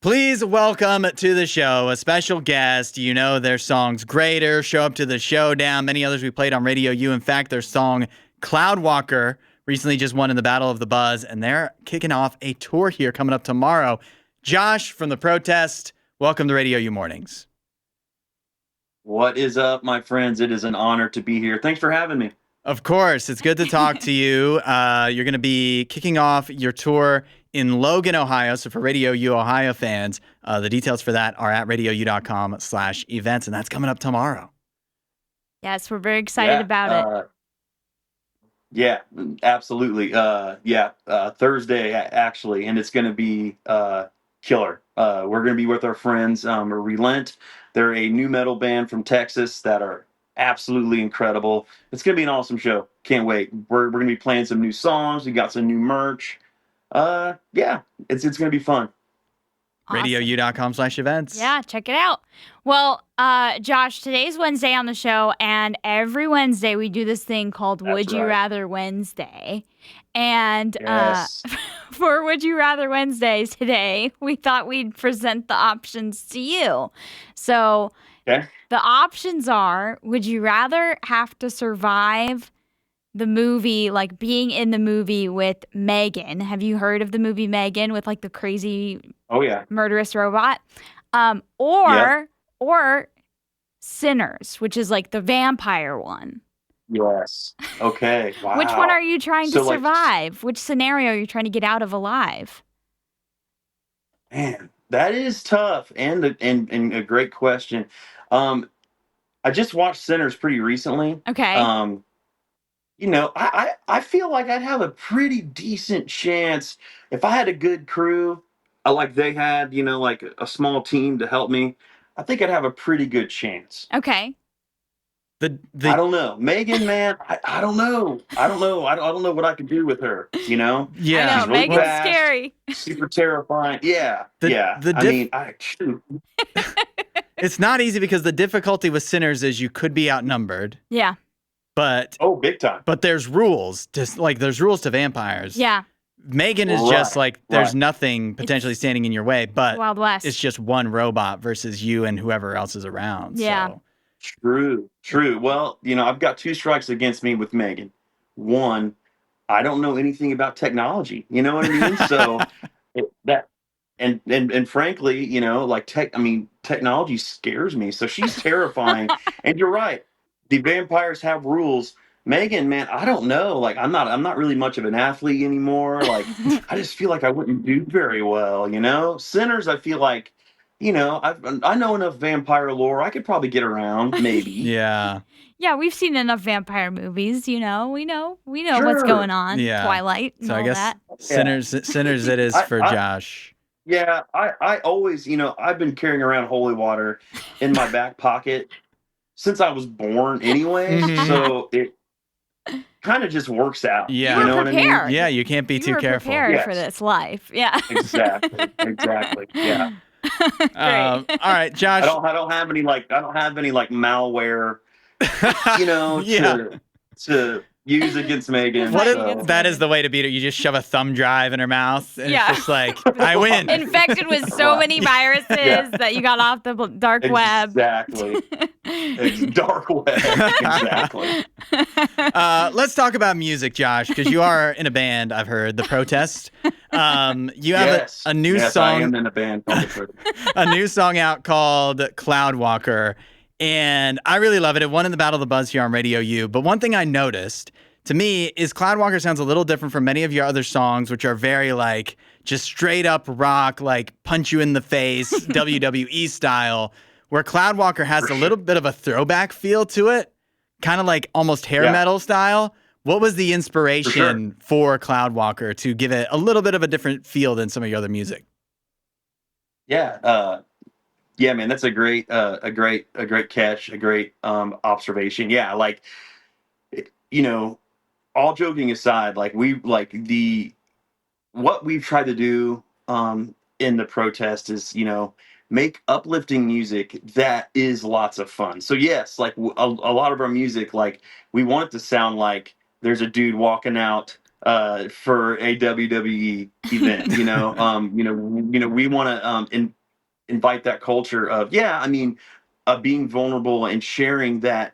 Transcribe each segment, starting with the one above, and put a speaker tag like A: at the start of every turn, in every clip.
A: Please welcome to the show a special guest. You know their songs Greater, Show Up to the Showdown, many others we played on Radio U. In fact, their song Cloudwalker recently just won in the Battle of the Buzz, and they're kicking off a tour here coming up tomorrow. Josh from The Protest, welcome to Radio U Mornings.
B: What is up, my friends? It is an honor to be here. Thanks for having me.
A: Of course. It's good to talk to you. You're going to be kicking off your tour in Logan, Ohio. So for Radio U Ohio fans, the details for that are at radiou.com/events, and that's coming up tomorrow.
C: Yes, we're very excited about it.
B: Yeah, absolutely. Thursday, actually, and it's going to be killer. We're going to be with our friends, Relent. They're a new metal band from Texas that are absolutely incredible. It's going to be an awesome show. Can't wait. We're going to be playing some new songs. We got some new merch. It's going to be fun.
C: Awesome.
A: RadioU.com/events.
C: Yeah, check it out. Well, Josh, today's Wednesday on the show, and every Wednesday we do this thing called Would You Rather Wednesday. And
B: yes.
C: For Would You Rather Wednesdays today, we thought we'd present the options to you. So the options are, would you rather have to survive the movie, like being in the movie with Megan? Have you heard of the movie Megan with like the crazy murderous robot? Or Sinners, which is like the vampire one.
B: Yes. Okay. Wow.
C: Which one are you trying to survive? Which scenario are you trying to get out of alive?
B: Man, that is tough and a great question. I just watched Sinners pretty recently.
C: Okay.
B: I feel like I'd have a pretty decent chance if I had a good crew, like they had, like a small team to help me. I think I'd have a pretty good chance.
C: Okay.
B: I don't know. Megan, man, I don't know. I don't know what I could do with her,
A: Yeah.
C: I know.
B: She's really
C: Megan's
B: fast,
C: scary.
B: super terrifying. Yeah. Shoot.
A: It's not easy because the difficulty with Sinners is you could be outnumbered.
C: Yeah.
A: But
B: big time.
A: But there's rules. There's rules to vampires.
C: Yeah.
A: Megan is just like there's nothing potentially standing in your way, but
C: Wild West.
A: It's just one robot versus you and whoever else is around.
C: Yeah.
A: So.
B: True. Well, I've got two strikes against me with Megan. One, I don't know anything about technology. You know what I mean? So and frankly, technology scares me. So she's terrifying. And you're right. The vampires have rules. Megan, man, I don't know. Like, I'm not really much of an athlete anymore. Like, I just feel like I wouldn't do very well, Sinners, I feel like, I know enough vampire lore. I could probably get around, maybe.
A: Yeah.
C: Yeah, we've seen enough vampire movies, We know what's going on.
A: Yeah.
C: Twilight and
A: so
C: all
A: I guess
C: that.
A: Sinners it is for Josh.
B: Yeah, I always, I've been carrying around holy water in my back pocket since I was born anyway. So it kind of just works out.
A: Yeah.
C: You know what I mean?
A: Yeah, you can't be too careful.
C: Prepared for this life. Yeah.
B: Exactly. Yeah.
A: All right, Josh.
B: I don't have any malware, to use against Megan.
A: That is the way to beat her. You just shove a thumb drive in her mouth, and it's just like, I win.
C: Infected with so many viruses that you got off the dark web.
B: Exactly. It's dark web. Exactly.
A: Let's talk about music, Josh, because you are in a band, I've heard, The Protest. You have a new song.
B: I am in a band called The Protest.
A: A new song out called Cloudwalker. And I really love it. It won in the Battle of the Buzz here on Radio U. But one thing I noticed, to me, is Cloudwalker sounds a little different from many of your other songs, which are very, like, just straight up rock, like, punch you in the face, WWE style, where Cloudwalker has a little bit of a throwback feel to it, kind of like almost hair metal style. What was the inspiration for Cloudwalker to give it a little bit of a different feel than some of your other music?
B: Yeah, man, that's a great catch, a great observation. Yeah, like, all joking aside, like what we've tried to do in The Protest is, make uplifting music that is lots of fun. So yes, like a lot of our music, like we want it to sound like there's a dude walking out for a WWE event. We want to invite that culture of, being vulnerable and sharing that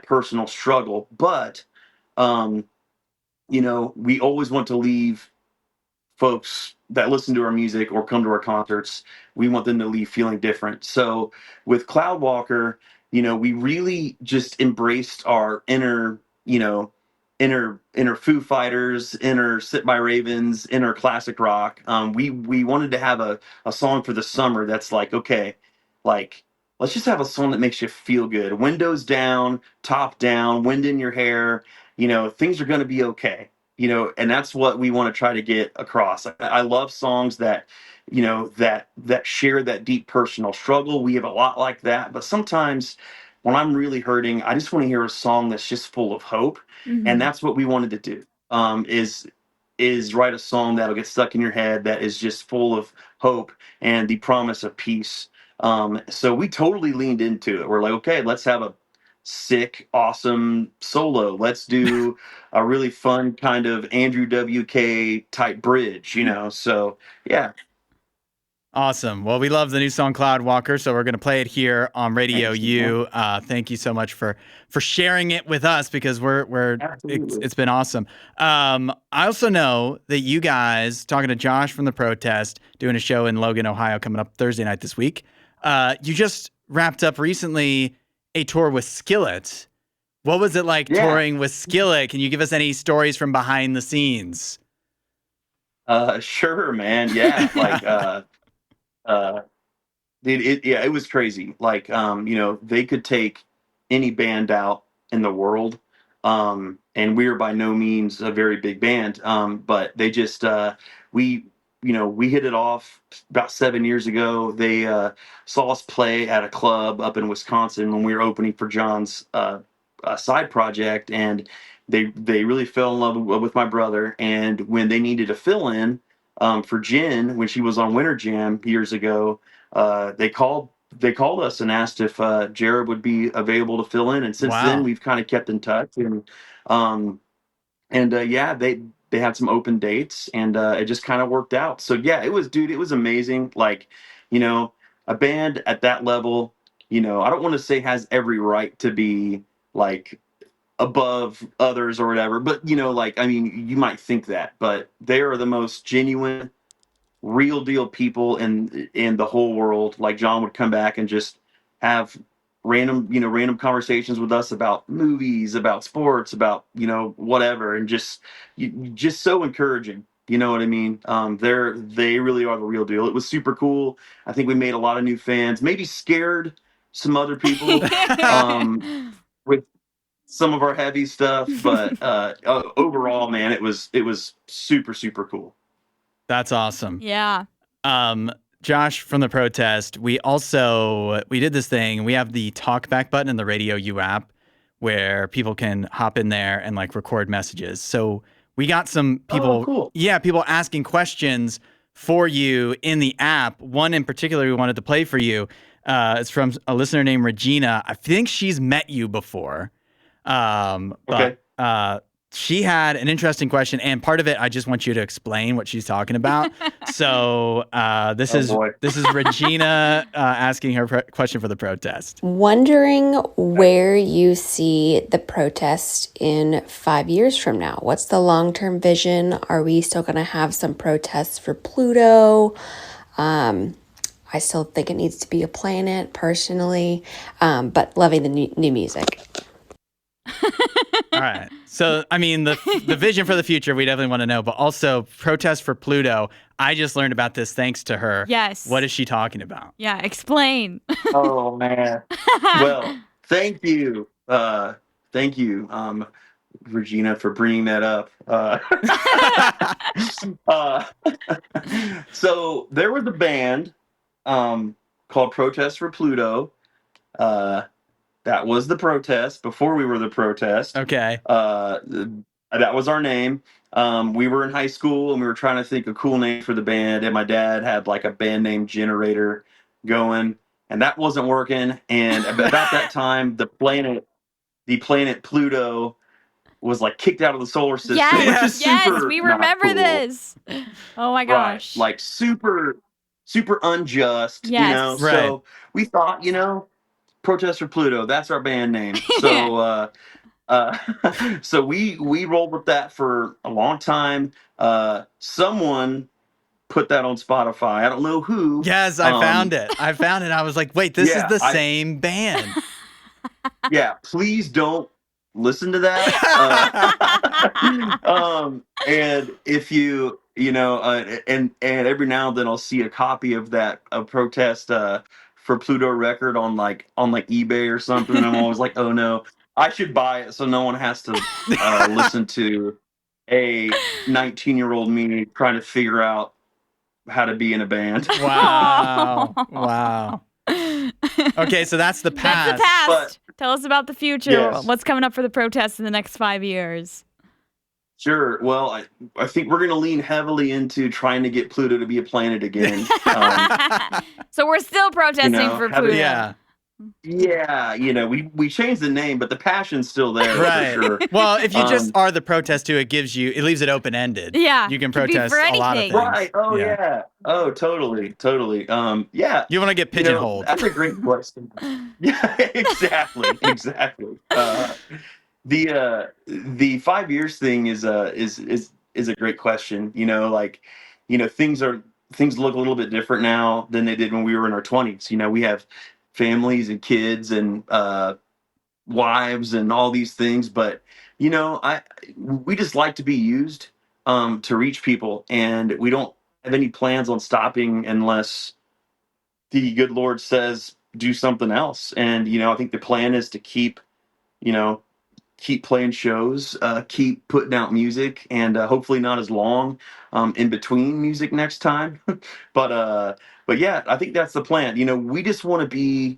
B: personal struggle. But we always want to leave folks that listen to our music or come to our concerts, we want them to leave feeling different. So with Cloudwalker, we really just embraced our inner Foo Fighters, inner Sit by Ravens, inner classic rock. We wanted to have a song for the summer that's like, okay, like, let's just have a song that makes you feel good. Windows down, top down, wind in your hair, things are going to be okay. And that's what we want to try to get across. I love songs that, that share that deep personal struggle. We have a lot like that, but sometimes when I'm really hurting, I just want to hear a song that's just full of hope.
C: Mm-hmm.
B: And that's what we wanted to do. Is write a song that'll get stuck in your head that is just full of hope and the promise of peace. So we totally leaned into it. We're like, okay, let's have a sick, awesome solo. Let's do a really fun kind of Andrew WK type bridge, So yeah.
A: Awesome. Well, we love the new song Cloudwalker, so we're going to play it here on RadioU. Thank you so much for sharing it with us, because it's been awesome. I also know that you guys, talking to Josh from The Protest, doing a show in Logan, Ohio, coming up Thursday night this week. You just wrapped up recently a tour with Skillet. What was it like touring with Skillet? Can you give us any stories from behind the scenes?
B: Sure, man. Yeah, it was crazy. Like, they could take any band out in the world, and we are by no means a very big band, but they just we hit it off about 7 years ago. They saw us play at a club up in Wisconsin when we were opening for John's side project, and they really fell in love with my brother. And when they needed a fill in for Jen when she was on Winter Jam years ago, they called us and asked if Jared would be available to fill in. And since then, we've kind of kept in touch. And they had some open dates, and it just kind of worked out. So yeah, it was amazing. Like, a band at that level, I don't want to say has every right to be like above others or whatever, but you might think that, but they are the most genuine, real deal people in the whole world. Like, John would come back and just have random conversations with us about movies, about sports, about whatever, and just so encouraging. You know what I mean? They really are the real deal. It was super cool. I think we made a lot of new fans. Maybe scared some other people with some of our heavy stuff, but overall, man, it was super, super cool.
A: That's awesome.
C: Yeah.
A: Josh from The Protest, we did this thing. We have the talkback button in the RadioU app where people can hop in there and like record messages. So we got some people, people asking questions for you in the app. One in particular we wanted to play for you. It's from a listener named Regina. I think she's met you before. But she had an interesting question, and part of it, I just want you to explain what she's talking about. So this is Regina asking her question for The Protest.
D: Wondering where you see The Protest in 5 years from now. What's the long-term vision? Are we still going to have some protests for Pluto? I still think it needs to be a planet, personally, but loving the new music.
A: All right. So, I mean, the vision for the future, we definitely want to know, but also protest for Pluto. I just learned about this thanks to her.
C: Yes.
A: What is she talking about?
C: Yeah, explain.
B: Oh, man. Well, thank you. Thank you, Regina, for bringing that up. So there was a band called Protest for Pluto. That was The Protest before we were The Protest.
A: Okay.
B: That was our name. We were in high school and we were trying to think of cool names for the band, and my dad had like a band name generator going, and that wasn't working. And about that time, the planet Pluto was like kicked out of the solar system.
C: Yes,
B: which is super
C: we remember
B: cool.
C: this. Oh my gosh.
B: Right. Like super super unjust,
C: Yes.
A: Right.
B: So we thought, Protest for Pluto, that's our band name. So so we rolled with that for a long time. Someone put that on Spotify. I don't know who.
A: Yes, I found it. I was like, wait, this is the same band.
B: Yeah, please don't listen to that. And if and every now and then I'll see a copy of that protest for Pluto record on like eBay or something, and I'm always like, oh no, I should buy it so no one has to listen to a 19-year-old me trying to figure out how to be in a band.
A: Wow. Wow. Okay, so that's the past.
C: That's the past. Tell us about the future.
B: Yes.
C: What's coming up for the protests in the next 5 years?
B: Sure. Well, I think we're going to lean heavily into trying to get Pluto to be a planet again.
C: So we're still protesting for Pluto.
A: Yeah.
B: Yeah, we changed the name, but the passion's still there
A: Right.
B: for sure.
A: Well, if you just are the protest too, it leaves it open ended.
C: Yeah.
A: You can
C: Could be
A: protest
C: for
A: a lot of
C: anything.
A: things.
B: Right. Oh yeah. Oh, totally. Yeah.
A: You want to get pigeonholed.
B: That's a great question. Yeah, exactly. The 5 years thing is a great question. Things look a little bit different now than they did when we were in our 20s. We have families and kids and wives and all these things, but we just like to be used to reach people, and we don't have any plans on stopping unless the good Lord says do something else. And I think the plan is to keep playing shows, keep putting out music, and hopefully not as long in between music next time. But yeah, I think that's the plan. We just want to be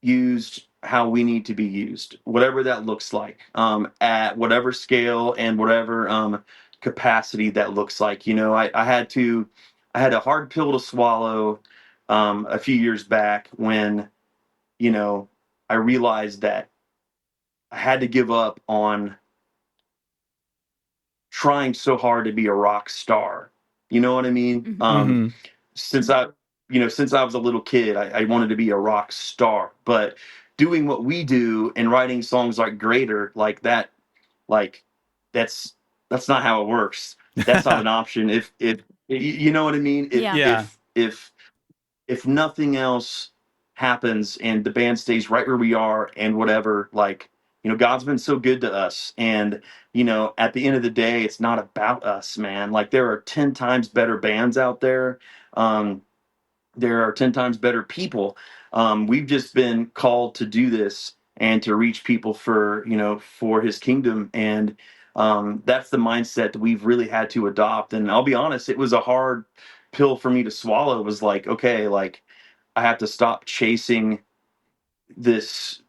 B: used how we need to be used, whatever that looks like, at whatever scale and whatever capacity that looks like. I had a hard pill to swallow a few years back when I realized that I had to give up on trying so hard to be a rock star. You know what I mean?
C: Mm-hmm.
B: Since I was a little kid, I wanted to be a rock star, but doing what we do and writing songs like Greater, like that, that's not how it works. That's not an option. If you know what I mean? If nothing else happens and the band stays right where we are and whatever, God's been so good to us. And, at the end of the day, it's not about us, man. Like, there are 10 times better bands out there. There are 10 times better people. We've just been called to do this and to reach people for his kingdom. And that's the mindset that we've really had to adopt. And I'll be honest, it was a hard pill for me to swallow. It was like, okay, like, I have to stop chasing this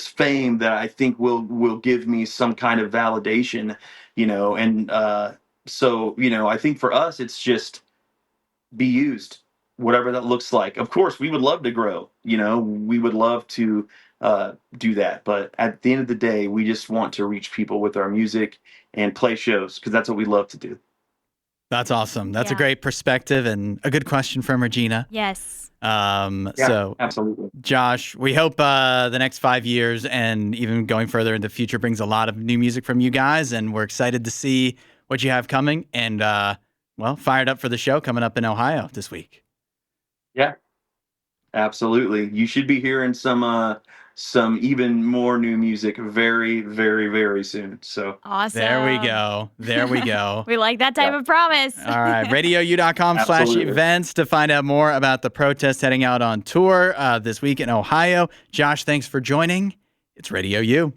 B: fame that I think will give me some kind of validation, and so I think for us it's just be used, whatever that looks like. Of course, we would love to grow, we would love to do that, but at the end of the day, we just want to reach people with our music and play shows because that's what we love to do.
A: That's awesome. That's a great perspective and a good question from Regina.
C: Yes.
A: So
B: absolutely.
A: Josh, we hope the next 5 years and even going further in the future brings a lot of new music from you guys, and we're excited to see what you have coming, and fired up for the show coming up in Ohio this week.
B: Yeah, absolutely. You should be hearing some even more new music very, very, very soon. So
C: awesome.
A: There we go.
C: We like that type of promise.
A: All right. RadioU.com/events to find out more about the protest heading out on tour this week in Ohio. Josh, thanks for joining. It's Radio U.